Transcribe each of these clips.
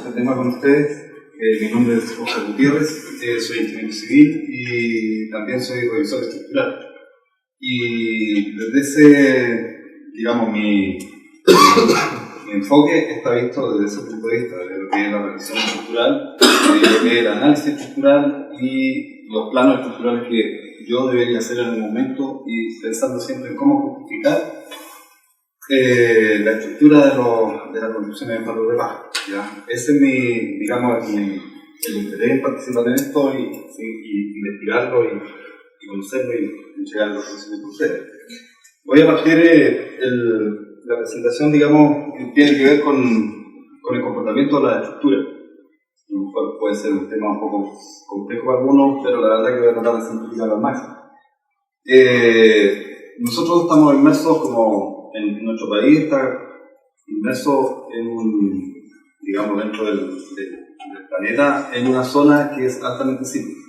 este tema con ustedes. Mi nombre es Oscar Gutiérrez, soy ingeniero civil y también soy revisor estructural. Y desde ese, digamos, mi enfoque está visto desde ese punto de vista, de lo que es la revisión estructural, de lo que es el análisis estructural y los planos estructurales que yo debería hacer en el momento, y pensando siempre en cómo justificar la estructura de las construcciones de palos de paja. ¿Ya? Ese es mi, digamos, el interés en participar en esto y investigarlo y conocerlo y llegar a los conocimientos de ustedes. Voy a partir la presentación, digamos, que tiene que ver con el comportamiento de la estructura. Puede ser un tema un poco complejo para algunos, pero la verdad que voy a tratar de simplificarlo al máximo. Nosotros estamos inmersos, como en nuestro país está inmerso en digamos, dentro del planeta, en una zona que es altamente sísmica.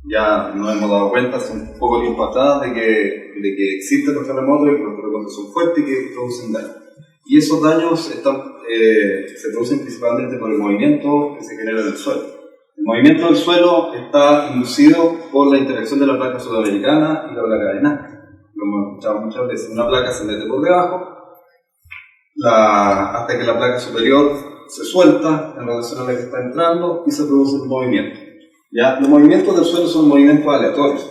Ya nos hemos dado cuenta hace un poco tiempo atrás de que existen los terremotos y que los terremotos son fuertes y que producen daño. Y esos daños se producen principalmente por el movimiento que se genera en el suelo. El movimiento del suelo está inducido por la interacción de la placa sudamericana y la placa de Nazca. Lo hemos escuchado muchas veces. Una placa se mete por debajo hasta que la placa superior se suelta en relación a la que está entrando y se produce el movimiento. ¿Ya? Los movimientos del suelo son movimientos aleatorios.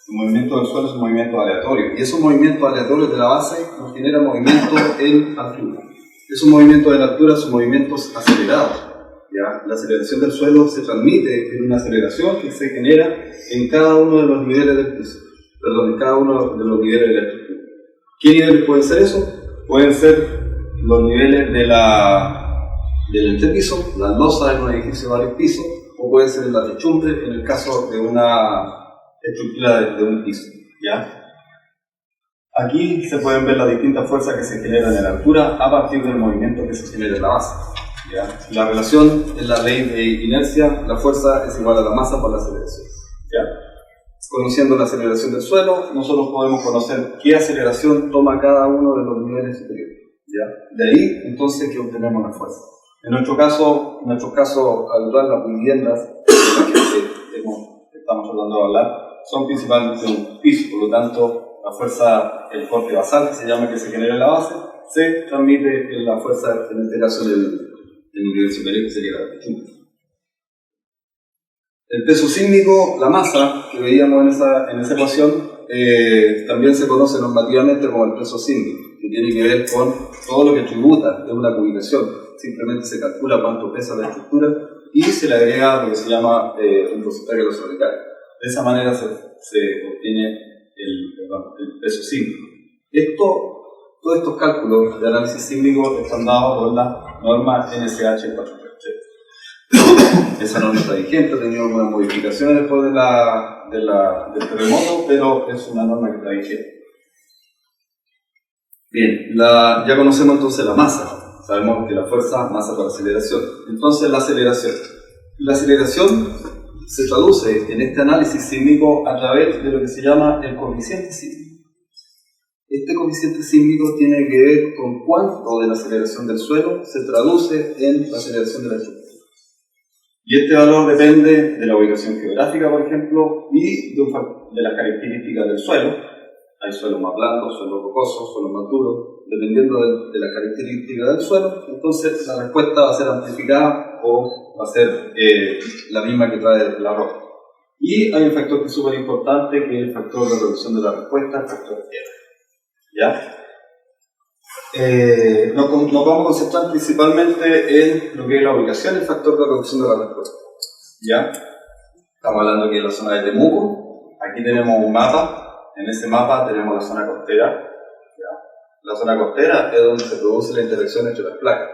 El movimiento del suelo es un movimiento aleatorio. Y esos movimientos aleatorios de la base nos generan movimientos en altura. Esos movimientos en altura son movimientos acelerados. ¿Ya? La aceleración del suelo se transmite en una aceleración que se genera en cada uno de los niveles del piso. Perdón, en cada uno de los niveles de la estructura. ¿Qué niveles pueden ser esos? Pueden ser los niveles del entrepiso, la losa en un edificio de varios pisos, o puede ser la techumbre en el caso de una estructura de un piso. ¿Ya? Aquí se pueden ver las distintas fuerzas que se generan en la altura a partir del movimiento que se genera en la base. ¿Ya? La relación en la ley de inercia, la fuerza es igual a la masa por la aceleración. ¿Ya? Conociendo la aceleración del suelo, nosotros podemos conocer qué aceleración toma cada uno de los niveles superiores. ¿Ya? De ahí, entonces, que obtenemos la fuerza. En nuestro caso habitual, las viviendas de las que estamos tratando de hablar son principalmente un piso, por lo tanto, la fuerza, el corte basal, que se llama, que se genera en la base, se transmite en la fuerza, en este caso, del nivel superior, que sería la techumbre. El peso sísmico, la masa que veíamos en esa ecuación, también se conoce normativamente como el peso sísmico, que tiene que ver con todo lo que tributa de una cubicación. Simplemente se calcula cuánto pesa la estructura y se le agrega lo que se llama un porcentaje de los sobrecargos. De esa manera se obtiene el peso sísmico. Todos estos cálculos de análisis sísmico están dados por la norma NSH 433. Esa norma está vigente, ha tenido algunas modificaciones después del terremoto, pero es una norma que está vigente. Bien, ya conocemos entonces la masa. Sabemos que la fuerza, masa por aceleración. Entonces la aceleración. La aceleración se traduce en este análisis sísmico a través de lo que se llama el coeficiente sísmico. Este coeficiente sísmico tiene que ver con cuánto de la aceleración del suelo se traduce en la aceleración de la estructura. Y este valor depende de la ubicación geográfica, por ejemplo, y de las características del suelo. Hay suelos más blandos, suelos rocosos, suelos más duros. Dependiendo de las características del suelo, entonces la respuesta va a ser amplificada o va a ser la misma que trae la roca. Y hay un factor que es súper importante, que es el factor de reducción de la respuesta, el factor R. ¿Ya? Nos vamos a concentrar principalmente en lo que es la ubicación y el factor de reducción de la respuesta. ¿Ya? Estamos hablando aquí de la zona de Temuco. Aquí tenemos un mapa. En ese mapa tenemos la zona costera. La zona costera es donde se produce la interacción entre las placas.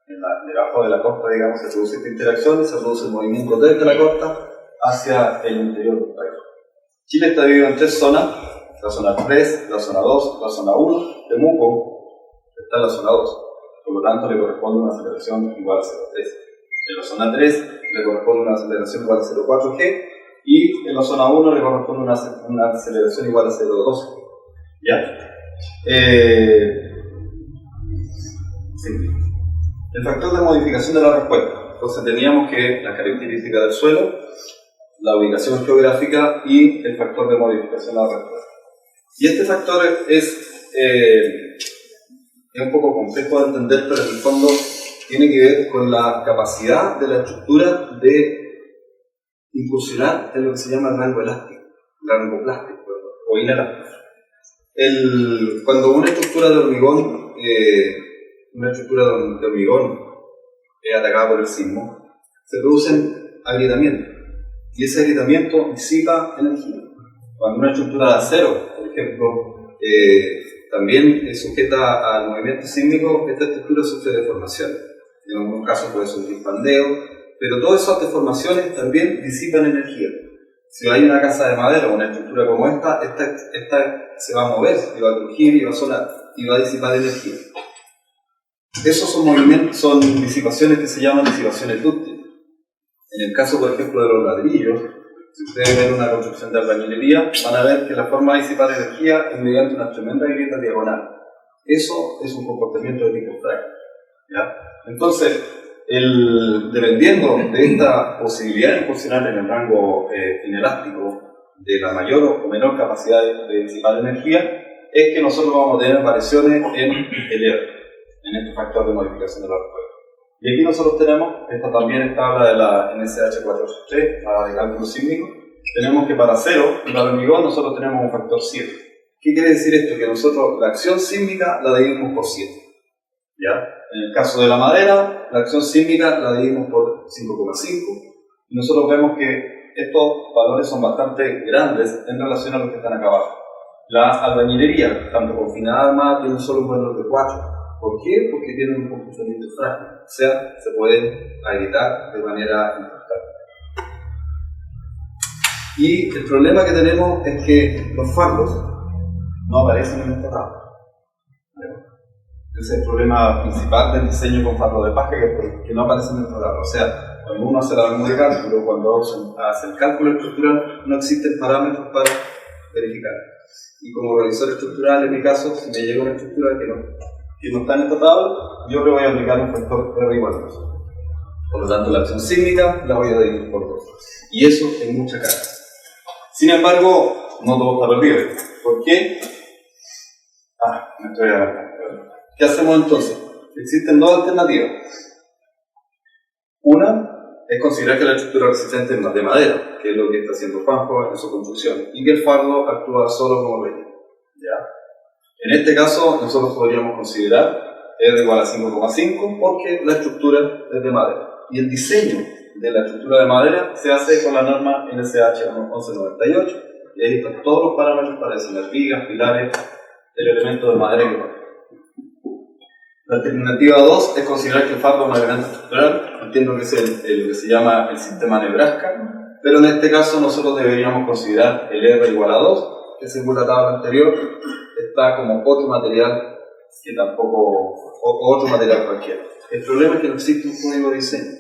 Debajo de la costa, digamos, se produce esta interacción y se produce el movimiento desde la costa hacia el interior del país. Chile está dividido en tres zonas: la zona 3, la zona 2, la zona 1. Temuco está en la zona 2, por lo tanto le corresponde una aceleración igual a 0,3. En la zona 3 le corresponde una aceleración igual a 0,4 G y en la zona 1 le corresponde una aceleración igual a 0,2 G. ¿Ya? Sí. El factor de modificación de la respuesta. Entonces teníamos que la característica del suelo, la ubicación geográfica y el factor de modificación de la respuesta. Y este factor es un poco complejo de entender, pero en el fondo tiene que ver con la capacidad de la estructura de incursionar en lo que se llama el rango elástico, rango plástico o inelástico. Cuando una estructura de hormigón es atacada por el sismo, se producen agrietamientos y ese agrietamiento disipa energía. Cuando una estructura de acero, por ejemplo, también es sujeta al movimiento sísmico, esta estructura sufre deformaciones. En algunos casos puede sufrir pandeo, pero todas esas deformaciones también disipan energía. Si hay una casa de madera o una estructura como esta se va a mover, y va a crujir, y va a sonar, y va a disipar energía. Esos son movimientos, son disipaciones que se llaman disipaciones dúctiles. En el caso, por ejemplo, de los ladrillos, si ustedes ven una construcción de albañilería, van a ver que la forma de disipar energía es mediante una tremenda grieta diagonal. Eso es un comportamiento de tipo frágil, ¿ya? Entonces, dependiendo de esta posibilidad de incursionar en el rango inelástico de la mayor o menor capacidad de disipar energía, es que nosotros vamos a tener variaciones en el R, en este factor de modificación de la respuesta. Y aquí nosotros tenemos, esta también esta habla de la NSH 483, la de cálculo sísmico, tenemos que para cero, y para hormigón, nosotros tenemos un factor 7. ¿Qué quiere decir esto? Que nosotros la acción sísmica la dividimos por 7. ¿Ya? En el caso de la madera, la acción sísmica la dividimos por 5,5 y nosotros vemos que estos valores son bastante grandes en relación a los que están acá abajo. La albañilería, tanto confinada armada, tiene solo un valor de 4. ¿Por qué? Porque tienen un comportamiento frágil, o sea, se pueden agrietar de manera importante. Y el problema que tenemos es que los fardos no aparecen en esta tabla. Ese es el problema principal del diseño con fardo de paja, que no aparecen en esta tabla. O sea, cuando uno hace la memoria de cálculo, cuando hace el cálculo estructural, no existen parámetros para verificar. Y como revisor estructural, en mi caso, si me llega una estructura que no está en esta tabla, yo le voy a aplicar un factor R igual a 2. Por lo tanto, la acción sísmica la voy a dividir por 2. Y eso es mucha carga. Sin embargo, no todo está perdido. ¿Por qué? Me estoy adelantando. ¿Qué hacemos entonces? Existen dos alternativas. Una es considerar que la estructura resistente es de madera, que es lo que está haciendo Juanjo en su construcción, y que el fardo actúa solo como relleno. ¿Ya? En este caso, nosotros podríamos considerar R igual a 5,5 porque la estructura es de madera. Y el diseño de la estructura de madera se hace con la norma NSH 1198, y ahí están todos los parámetros para designar vigas, pilares, el elemento de madera que va. La alternativa 2 es considerar que el fardo es un elemento estructural, entiendo que es el que se llama el sistema Nebraska, pero en este caso nosotros deberíamos considerar el R igual a 2, que según la tabla anterior está como otro material que tampoco, o otro material cualquiera. El problema es que no existe un código de diseño,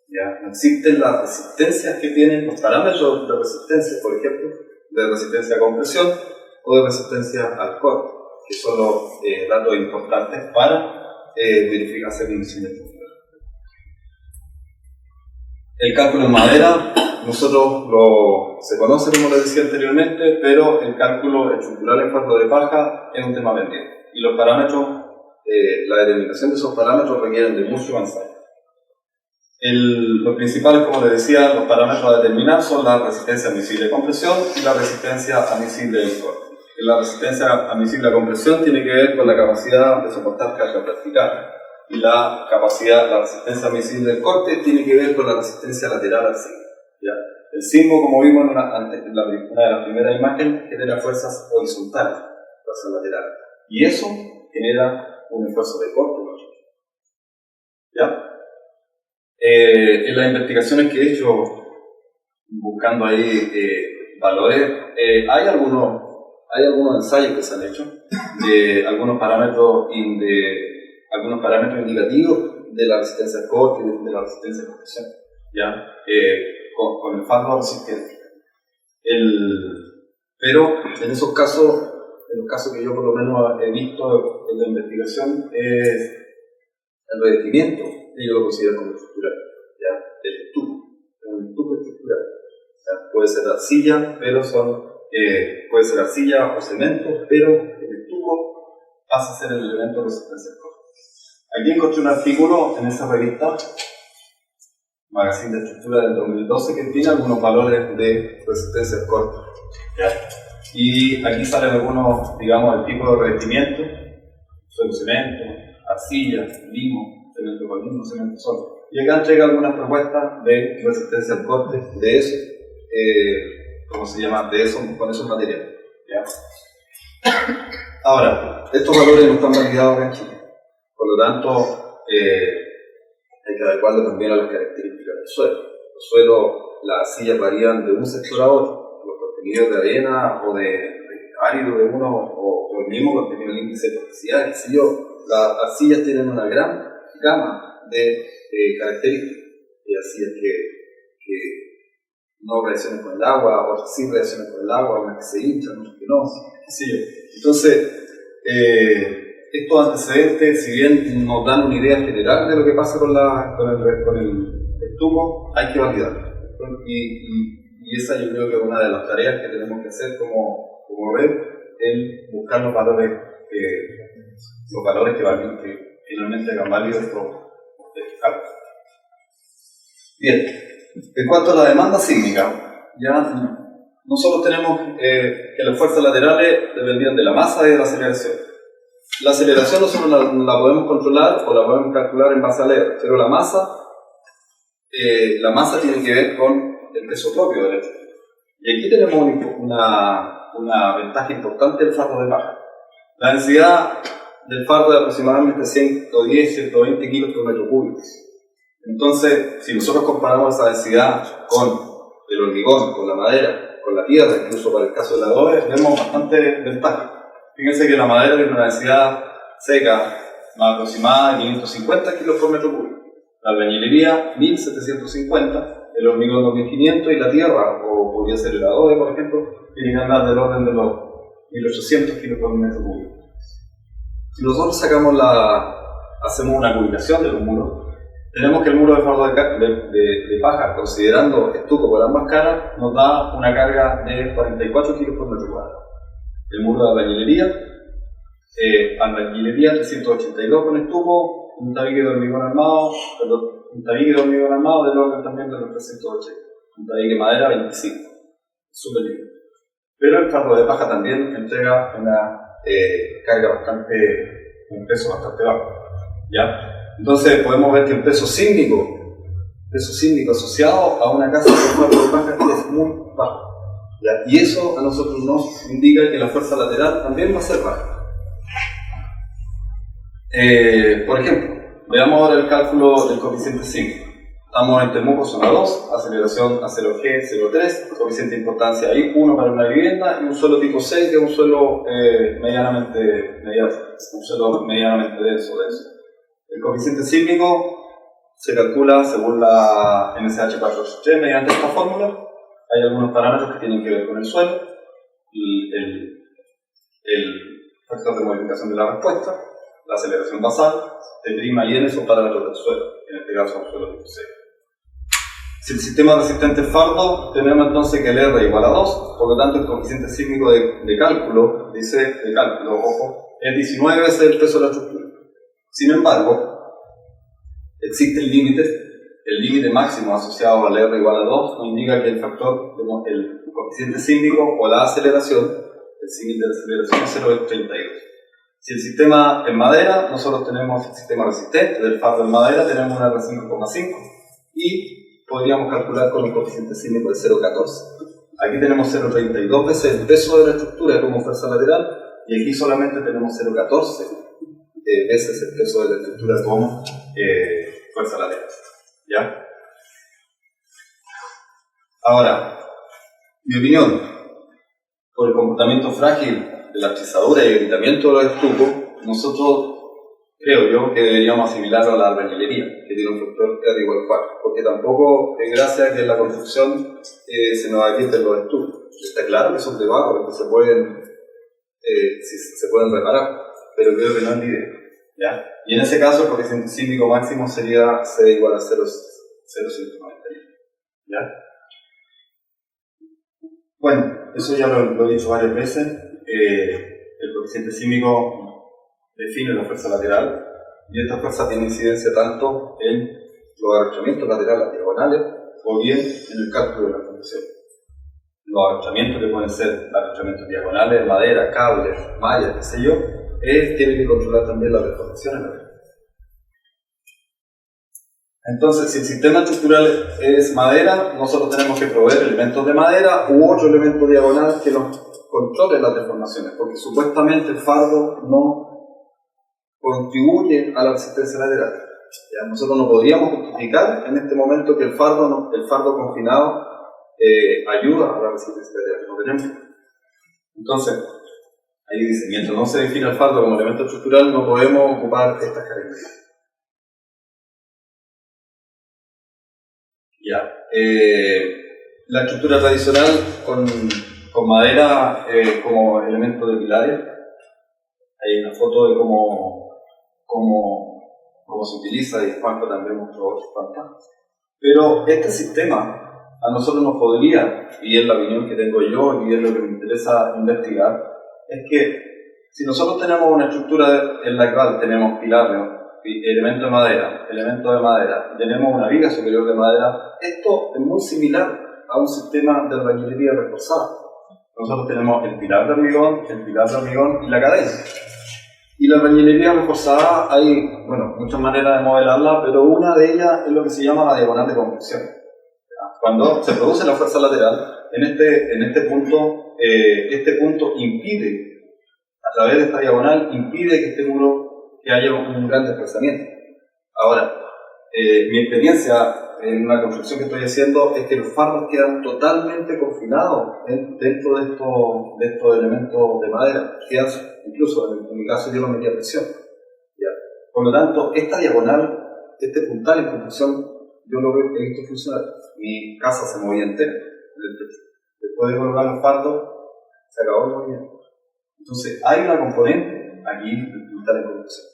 ¿ya? No existen las resistencias que tienen los parámetros de resistencia, por ejemplo, de resistencia a compresión o de resistencia al corte, que son los datos importantes para verificar hacer un diseño estructural. El cálculo en madera, se conoce como les decía anteriormente, pero el cálculo estructural en fardo de paja es un tema pendiente. Y los parámetros, la determinación de esos parámetros requieren de mucho ensayo. Los principales, como les decía, los parámetros a determinar son la resistencia admisible de compresión y la resistencia admisible del corte. La resistencia admisible a compresión tiene que ver con la capacidad de soportar carga vertical y la resistencia admisible del corte tiene que ver con la resistencia lateral al sismo. ¿Ya? El sismo, como vimos en una de las primeras imágenes, genera fuerzas horizontales, fuerzas laterales, y eso genera un esfuerzo de corte. ¿Ya? En las investigaciones que he hecho buscando ahí valores, hay algunos ensayos que se han hecho de algunos parámetros indicativos de la resistencia al corte y de la resistencia a compresión, ¿ya? Con el fardo resistente. Pero en esos casos, en los casos que yo por lo menos he visto en la investigación, es el revestimiento, y yo lo considero como estructural, ¿ya? puede ser arcilla, pero puede ser arcilla o cemento, pero el tubo pasa a ser el elemento de resistencia al corte. Aquí encontré un artículo en esa revista, Magazine de Estructura del 2012, que tiene algunos valores de resistencia al corte. Y aquí salen algunos, digamos, el tipo de revestimiento: suelo cemento, arcilla, limo, cemento con limo, cemento sólido. Y acá entrega algunas propuestas de resistencia al corte de eso, ¿cómo se llama? De eso, con esos materiales. ¿Ya? Ahora, estos valores no están validados acá en Chile. Por lo tanto, hay que adecuarlo también a las características del suelo. Los suelos, las arcillas varían de un sector a otro. Los contenidos de arena o de árido de uno o el mismo contenido del índice de toxicidad, qué sé yo. Las arcillas tienen una gran gama de características. Hay arcillas que no reaccionan con el agua, otras sí reaccionan con el agua, unas que se hinchan, otras que no, qué sé yo. Entonces, estos antecedentes, si bien nos dan una idea general de lo que pasa con el tubo, hay que validarlo. Y esa yo creo que es una de las tareas que tenemos que hacer como red, el buscar los valores que finalmente hagan válidos estos cálculos. Bien, en cuanto a la demanda sísmica, ya nosotros tenemos que las fuerzas laterales dependían de la masa y de la aceleración. La aceleración nosotros la podemos controlar o la podemos calcular en base a leer, pero la masa tiene que ver con el peso propio del eje. Y aquí tenemos una ventaja importante del fardo de paja. La densidad del fardo es aproximadamente 110-120 kilos por metro cúbico. Entonces, si nosotros comparamos esa densidad con el hormigón, con la madera, con la tierra, incluso para el caso del adobe, vemos bastante ventaja. Fíjense que la madera tiene una densidad seca más aproximada de 550 kilos por metro cúbico. La albañilería, 1750, el hormigón 2500 y la tierra, o podría ser el adobe, por ejemplo, tiene que andar del orden de los 1800 kilos por metro cúbico. Si nosotros hacemos una cubicación de los muros, tenemos que el muro de fardo de paja, considerando estuco por ambas caras, nos da una carga de 44 kilos por metro cuadrado. El muro de albañilería 382 con estuco, un tabique de hormigón armado del orden también de los 380, un tabique de madera 25, súper lindo. Pero el fardo de paja también entrega una carga un peso bastante bajo, ¿ya? Entonces podemos ver que el peso sísmico asociado a una casa con fardo de paja es muy bajo, ¿ya? Y eso a nosotros nos indica que la fuerza lateral también va a ser baja. Por ejemplo, veamos ahora el cálculo del coeficiente sísmico. Estamos en Temuco, zona 2, aceleración a 0G, 0,3, coeficiente de importancia ahí, 1 para una vivienda, y un suelo tipo 6, que es un suelo medianamente denso. El coeficiente sísmico se calcula según la MSH483 mediante esta fórmula. Hay algunos parámetros que tienen que ver con el suelo, el factor de modificación de la respuesta, la aceleración basal, T' y N son parámetros del suelo, en este caso un suelo tipo 6. Si el sistema resistente es fardo, tenemos entonces que el R igual a 2, por lo tanto el coeficiente sísmico de cálculo, ojo, es 19 veces el peso de la estructura. Sin embargo, existe el límite máximo asociado al R igual a 2, nos indica que el coeficiente sísmico o la aceleración, el símil de la aceleración es 0,32. Si el sistema es madera, nosotros tenemos el sistema resistente del fardo en madera, tenemos una R5,5 y podríamos calcular con un coeficiente sísmico de 0,14. Aquí tenemos 0,32 veces el peso de la estructura como fuerza lateral y aquí solamente tenemos 0,14 veces el peso de la estructura como fuerza lateral. ¿Ya? Ahora, mi opinión, por el comportamiento frágil de la pisadura y el agrietamiento de los estucos, nosotros creo yo que deberíamos asimilarlo a la albañilería, que tiene un factor R igual 4, porque tampoco es gracia que en la construcción se nos agrieten los estucos. Está claro que son de barro, que se pueden reparar, pero creo que no es la idea, ¿ya? Y en ese caso el coeficiente sísmico máximo sería C igual a 0,191, ¿ya? Bueno, eso ya lo he dicho varias veces. El coeficiente sísmico define la fuerza lateral y esta fuerza tiene incidencia tanto en los arrastramientos laterales diagonales o bien en el cálculo de la fundación. Los arrastramientos que pueden ser arrastramientos diagonales, madera, cables, mallas, qué sé yo, tiene que controlar también las deformaciones laterales. Entonces, si el sistema estructural es madera, nosotros tenemos que proveer elementos de madera u otro elemento diagonal que nos controle las deformaciones, porque supuestamente el fardo no contribuye a la resistencia lateral. ¿Ya? Nosotros no podríamos justificar en este momento que el fardo confinado ayuda a la resistencia lateral. No tenemos. Entonces, ahí dice, mientras no se define el fardo como elemento estructural, no podemos ocupar estas características. Ya. La estructura tradicional con madera como elemento de pilares. Hay una foto de cómo se utiliza y Juanjo también mostró otros fantasmas. Pero este sistema a nosotros nos podría, y es la opinión que tengo yo y es lo que me interesa investigar, es que si nosotros tenemos una estructura en la cual tenemos pilares, elemento de madera, y tenemos una viga superior de madera, esto es muy similar a un sistema de albañilería reforzada. Nosotros tenemos el pilar de hormigón y la cadena. Y la albañilería reforzada hay, muchas maneras de modelarla, pero una de ellas es lo que se llama la diagonal de compresión. Cuando se produce la fuerza lateral, en este punto impide, a través de esta diagonal, impide que haya un gran desplazamiento. Ahora, mi experiencia en una construcción que estoy haciendo es que los fardos quedan totalmente confinados dentro de estos elementos de madera. Quedan, incluso en mi caso yo lo metí a presión. ¿Ya? Por lo tanto, esta diagonal, este puntal en construcción, yo lo he visto funcionar. Mi casa se movía entera. Después de colocar los fardos, se acabó el movimiento. Entonces, hay una componente aquí del puntal en construcción.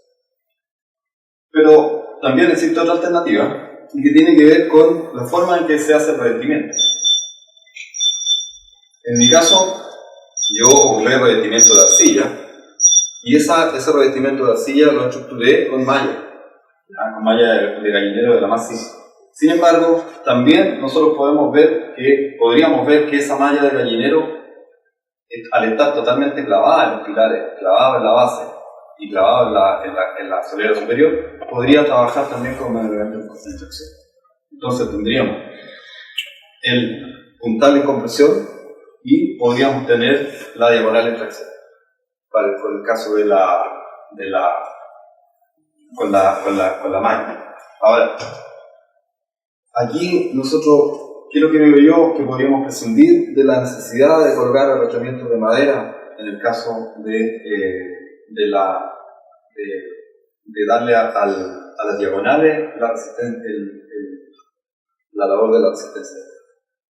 Pero también existe otra alternativa y que tiene que ver con la forma en que se hace el revestimiento. En mi caso, yo ocupé revestimiento de arcilla y ese revestimiento de arcilla lo estructuré con malla de gallinero de la más simple. Sin embargo, también nosotros podríamos ver que esa malla de gallinero, al estar totalmente clavada en los pilares, clavada en la base y clavada en la solera superior, podría trabajar también como elemento de construcción. Entonces tendríamos el puntal de compresión y podríamos tener la diagonal de tracción. Vale, con el caso con la malla. Ahora, aquí nosotros, ¿qué es lo que veo yo? Que podríamos prescindir de la necesidad de colocar arrastramientos de madera en el caso de darle a las diagonales la labor de la resistencia.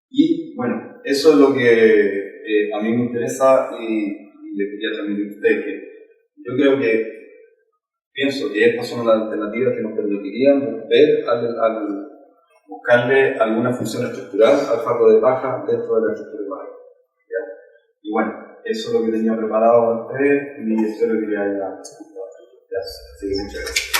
Y bueno, eso es lo que a mí me interesa y le quería transmitir a ustedes, que yo pienso que estas son las alternativas que nos permitirían buscarle alguna función estructural al fardo de paja dentro de la estructura de madera. Y bueno, eso es lo que tenía preparado para ustedes y espero que les haya gustado. Así que muchas gracias.